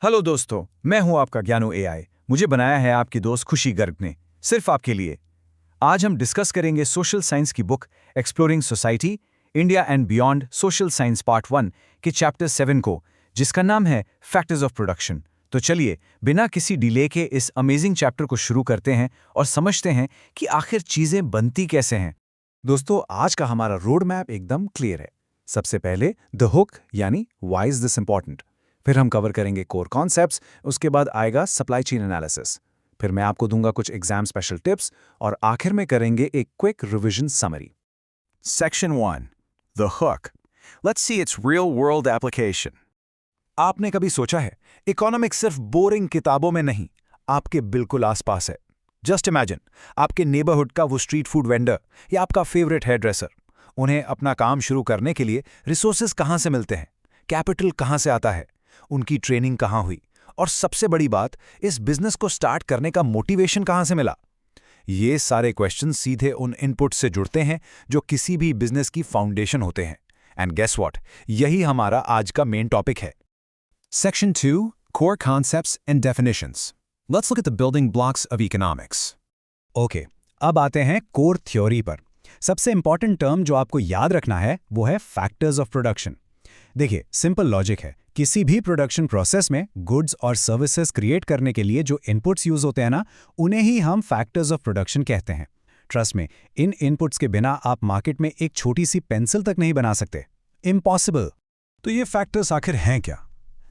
Hello दोस्तों, मैं हूं आपका ज्ञानू एआई। मुझे बनाया है आपकी दोस्त खुशी गर्ग ने, सिर्फ आपके लिए। आज हम डिस्कस करेंगे सोशल साइंस की book exploring society India and beyond social science part 1 के चैप्टर 7 को, जिसका नाम है फैक्टर्स ऑफ प्रोडक्शन। तो चलिए बिना किसी डिले के इस अमेजिंग चैप्टर को शुरू करते हैं और समझते हैं कि आखिर चीजें बनती कैसे हैं। दोस्तों, आज का हमारा रोड मैप एकदम क्लियर है। सबसे पहले द हुक यानी व्हाई इज दिस इंपॉर्टेंट। फिर हम कवर करेंगे कोर कॉन्सेप्ट्स, उसके बाद आएगा सप्लाई चेन एनालिसिस। फिर मैं आपको दूंगा कुछ एग्जाम स्पेशल टिप्स और आखिर में करेंगे एक quick revision summary. Section 1, the hook. Let's see it's real world application. आपने कभी सोचा है इकोनॉमिक्स सिर्फ बोरिंग किताबों में नहीं, आपके बिल्कुल आसपास है। जस्ट इमेजिन, आपके नेबरहुड का वो स्ट्रीट फूड वेंडर या आपका फेवरेट हेयर ड्रेसर। उन्हें अपना काम शुरू करने के लिए रिसोर्सेज कहाँ से मिलते हैं, कैपिटल कहाँ से आता है, उनकी ट्रेनिंग कहाँ हुई, और सबसे बड़ी बात, इस बिजनेस को स्टार्ट करने का मोटिवेशन कहाँ से मिला। ये सारे क्वेश्चन सीधे उन इनपुट से जुड़ते हैं जो किसी भी बिजनेस की फाउंडेशन होते हैं। एंड गेस व्हाट, यही हमारा आज का मेन टॉपिक है। Section 2, Core Concepts and Definitions. Let's look at the building blocks of economics. Okay, अब आते हैं कोर थ्योरी पर। सबसे इंपॉर्टेंट टर्म जो आपको याद रखना है वो है फैक्टर्स ऑफ प्रोडक्शन। देखिए, सिंपल लॉजिक है। किसी भी प्रोडक्शन प्रोसेस में गुड्स और सर्विसेज क्रिएट करने के लिए जो इनपुट्स यूज होते हैं ना, उन्हें ही हम फैक्टर्स ऑफ प्रोडक्शन कहते हैं। ट्रस्ट में, इन इनपुट्स के बिना आप मार्केट में एक छोटी सी पेंसिल तक नहीं बना सकते। इम्पॉसिबल। तो ये फैक्टर्स आखिर हैं क्या?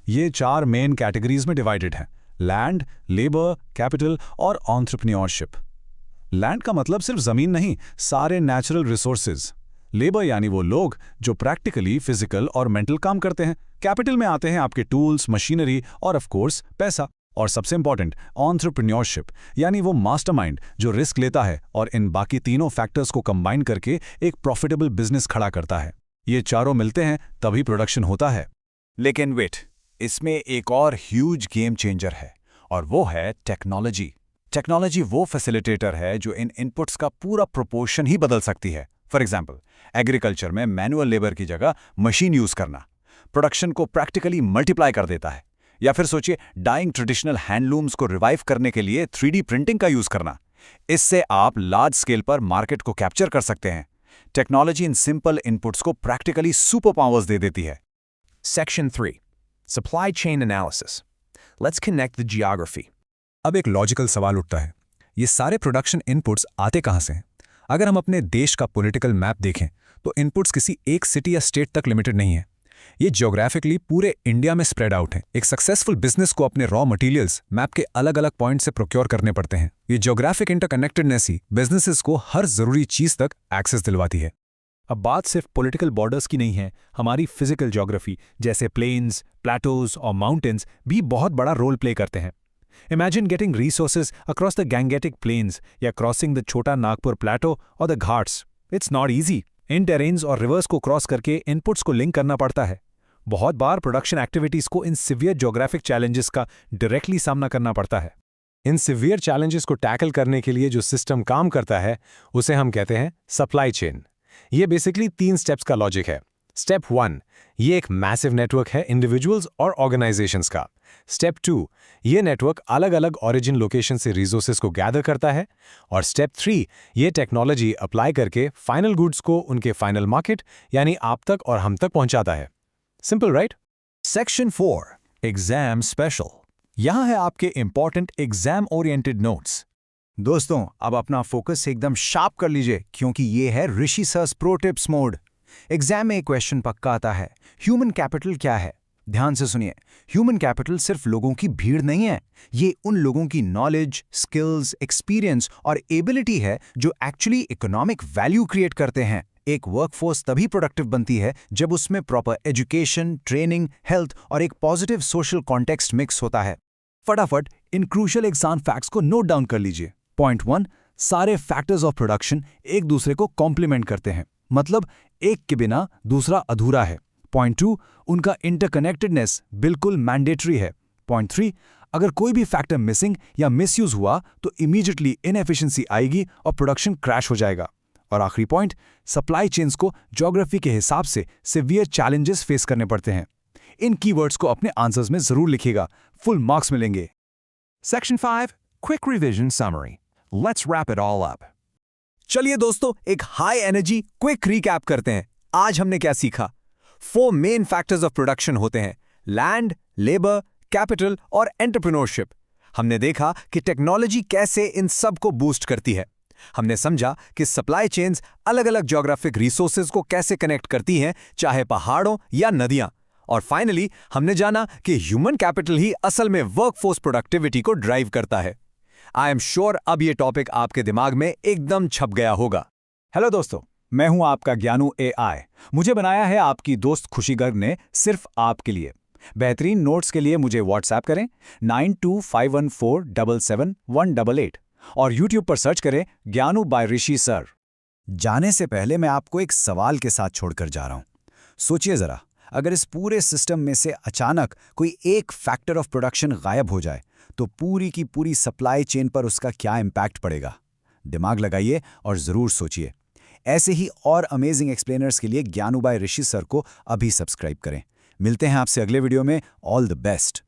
ये 4 मेन कैटेगरीज में डिवाइडेड हैं: लैंड, लेबर, कैपिटल और एंटरप्रेन्योरशिप। लैंड का मतलब सिर्फ जमीन नहीं, सारे नेचुरल रिसोर्सेज। लेबर यानी वो लोग जो प्रैक्टिकली फिजिकल और मेंटल काम करते हैं। कैपिटल में आते हैं आपके टूल्स, मशीनरी और ऑफ कोर्स पैसा। और सबसे इंपॉर्टेंट, एंटरप्रेन्योरशिप यानी वो मास्टरमाइंड जो रिस्क लेता है और इन बाकी तीनों फैक्टर्स को कंबाइन करके एक प्रॉफिटेबल बिजनेस खड़ा करता है। ये चारों मिलते हैं तभी प्रोडक्शन होता है। लेकिन वेट, इसमें एक और ह्यूज गेम चेंजर है, और वो है टेक्नोलॉजी। टेक्नोलॉजी वो फैसिलिटेटर है जो इन इनपुट्स का पूरा प्रोपोर्शन ही बदल सकती है। फॉर एग्जांपल, एग्रीकल्चर में मैनुअल लेबर की जगह मशीन यूज करना प्रोडक्शन को प्रैक्टिकली मल्टीप्लाई कर देता है। या फिर सोचिए, डाइंग ट्रेडिशनल हैंडलूम्स को रिवाइव करने के लिए 3D प्रिंटिंग का यूज करना। इससे आप लार्ज स्केल पर मार्केट को कैप्चर कर सकते हैं। टेक्नोलॉजी इन सिंपल इनपुट्स को प्रैक्टिकली सुपर पावर्स दे देती है। Section 3, Supply Chain Analysis. Let's connect the geography. अब एक लॉजिकल सवाल उठता है, ये सारे प्रोडक्शन इनपुट्स आते कहाँ से हैं? अगर हम अपने देश का पॉलिटिकल मैप देखें तो इनपुट्स किसी एक सिटी या स्टेट तक लिमिटेड नहीं है। ये ज्योग्राफिकली पूरे इंडिया में स्प्रेड आउट हैं। एक सक्सेसफुल बिजनेस को अपने रॉ मटेरियल्स मैप के अलग अलग पॉइंट से प्रोक्योर करने पड़ते हैं। ये ज्योग्राफिक इंटरकनेक्टेडनेस ही बिजनेसेस को हर जरूरी चीज तक एक्सेस दिलवाती है। अब बात सिर्फ पॉलिटिकल बॉर्डर्स की नहीं है, हमारी फिजिकल ज्योग्राफी जैसे प्लेन्स, प्लेटोज और माउंटेन्स भी बहुत बड़ा रोल प्ले करते हैं। Imagine getting resources across the Gangetic plains या crossing the Chota Nagpur plateau और the Ghats. It's not easy. इन टेरेन्स और रिवर्स को क्रॉस करके इनपुट्स को लिंक करना पड़ता है। बहुत बार प्रोडक्शन एक्टिविटीज को इन सिवियर ज्योग्राफिक चैलेंजेस का डायरेक्टली सामना करना पड़ता है। इन सिवियर चैलेंजेस को टैकल करने के लिए जो सिस्टम काम करता है उसे हम कहते हैं सप्लाई चेन। ये बेसिकली 3 स्टेप्स का लॉजिक है। स्टेप 1, ये एक मैसिव नेटवर्क है इंडिविजुअल्स और ऑर्गेनाइजेशंस का। स्टेप 2, ये नेटवर्क अलग अलग ओरिजिन लोकेशन से रिसोर्सेज को गैदर करता है। और स्टेप 3, ये टेक्नोलॉजी अप्लाई करके फाइनल गुड्स को उनके फाइनल मार्केट यानी आप तक और हम तक पहुंचाता है। Simple, right? Section 4, exam special. यहां है आपके इंपॉर्टेंट एग्जाम ओरिएंटेड नोट्स। दोस्तों, अब अपना फोकस एकदम शार्प कर लीजिए, क्योंकि ये है Rishi sir's pro tips mode. Exam में एक क्वेश्चन पक्का आता है, ह्यूमन कैपिटल क्या है? ध्यान से सुनिए, ह्यूमन कैपिटल सिर्फ लोगों की भीड़ नहीं है। ये उन लोगों की नॉलेज, स्किल्स, एक्सपीरियंस और एबिलिटी है जो एक्चुअली इकोनॉमिक वैल्यू क्रिएट करते हैं। एक वर्कफोर्स तभी प्रोडक्टिव बनती है जब उसमें प्रॉपर एजुकेशन, ट्रेनिंग, हेल्थ और एक पॉजिटिव सोशल कॉन्टेक्स्ट मिक्स होता है। फटाफट इन क्रूशियल एग्जाम फैक्ट्स को नोट डाउन कर लीजिए। पॉइंट 1, सारे फैक्टर्स ऑफ प्रोडक्शन एक दूसरे को कॉम्प्लीमेंट करते हैं, मतलब एक के बिना दूसरा अधूरा है। पॉइंट 2, उनका इंटरकनेक्टेडनेस बिल्कुल मैंडेटरी है। पॉइंट 3, अगर कोई भी फैक्टर मिसिंग या मिसयूज हुआ तो इमीडिएटली इनएफिशिएंसी आएगी और प्रोडक्शन क्रैश हो जाएगा। और आखिरी पॉइंट, सप्लाई चेन्स को ज्योग्राफी के हिसाब से सिवियर चैलेंजेस फेस करने पड़ते हैं। इन कीवर्ड्स को अपने आंसर्स में जरूर लिखिएगा। फुल मार्क्स मिलेंगे। Section 5, Quick Revision Summary. Let's wrap it all up. चलिए दोस्तों, एक हाई एनर्जी क्विक रिकैप करते हैं। आज हमने क्या सीखा? 4 मेन फैक्टर्स ऑफ प्रोडक्शन होते हैं: लैंड, लेबर, कैपिटल और एंटरप्रेन्योरशिप। हमने देखा कि टेक्नोलॉजी कैसे इन सब को बूस्ट करती है। हमने समझा कि सप्लाई चेन्स अलग अलग ज्योग्राफिक रिसोर्सेज को कैसे कनेक्ट करती हैं, चाहे पहाड़ों या नदियां। और फाइनली हमने जाना कि ह्यूमन कैपिटल ही असल में वर्कफोर्स प्रोडक्टिविटी को ड्राइव करता है। आई एम श्योर अब ये टॉपिक आपके दिमाग में एकदम छप गया होगा। हेलो दोस्तों, मैं हूं आपका ज्ञानू AI। मुझे बनाया है आपकी दोस्त खुशी गर्ग ने सिर्फ आपके लिए। बेहतरीन नोट्स के लिए मुझे व्हाट्सएप करें 9251477188 और यूट्यूब पर सर्च करें ज्ञानू बाय ऋषि सर। जाने से पहले मैं आपको एक सवाल के साथ छोड़कर जा रहा हूं। सोचिए जरा, अगर इस पूरे सिस्टम में से अचानक कोई एक फैक्टर ऑफ प्रोडक्शन गायब हो जाए तो पूरी की पूरी सप्लाई चेन पर उसका क्या इम्पैक्ट पड़ेगा? दिमाग लगाइए और ज़रूर सोचिए। ऐसे ही और अमेजिंग एक्सप्लेनर्स के लिए ज्ञानू बाय ऋषि सर को अभी सब्सक्राइब करें। मिलते हैं आपसे अगले वीडियो में। All the best.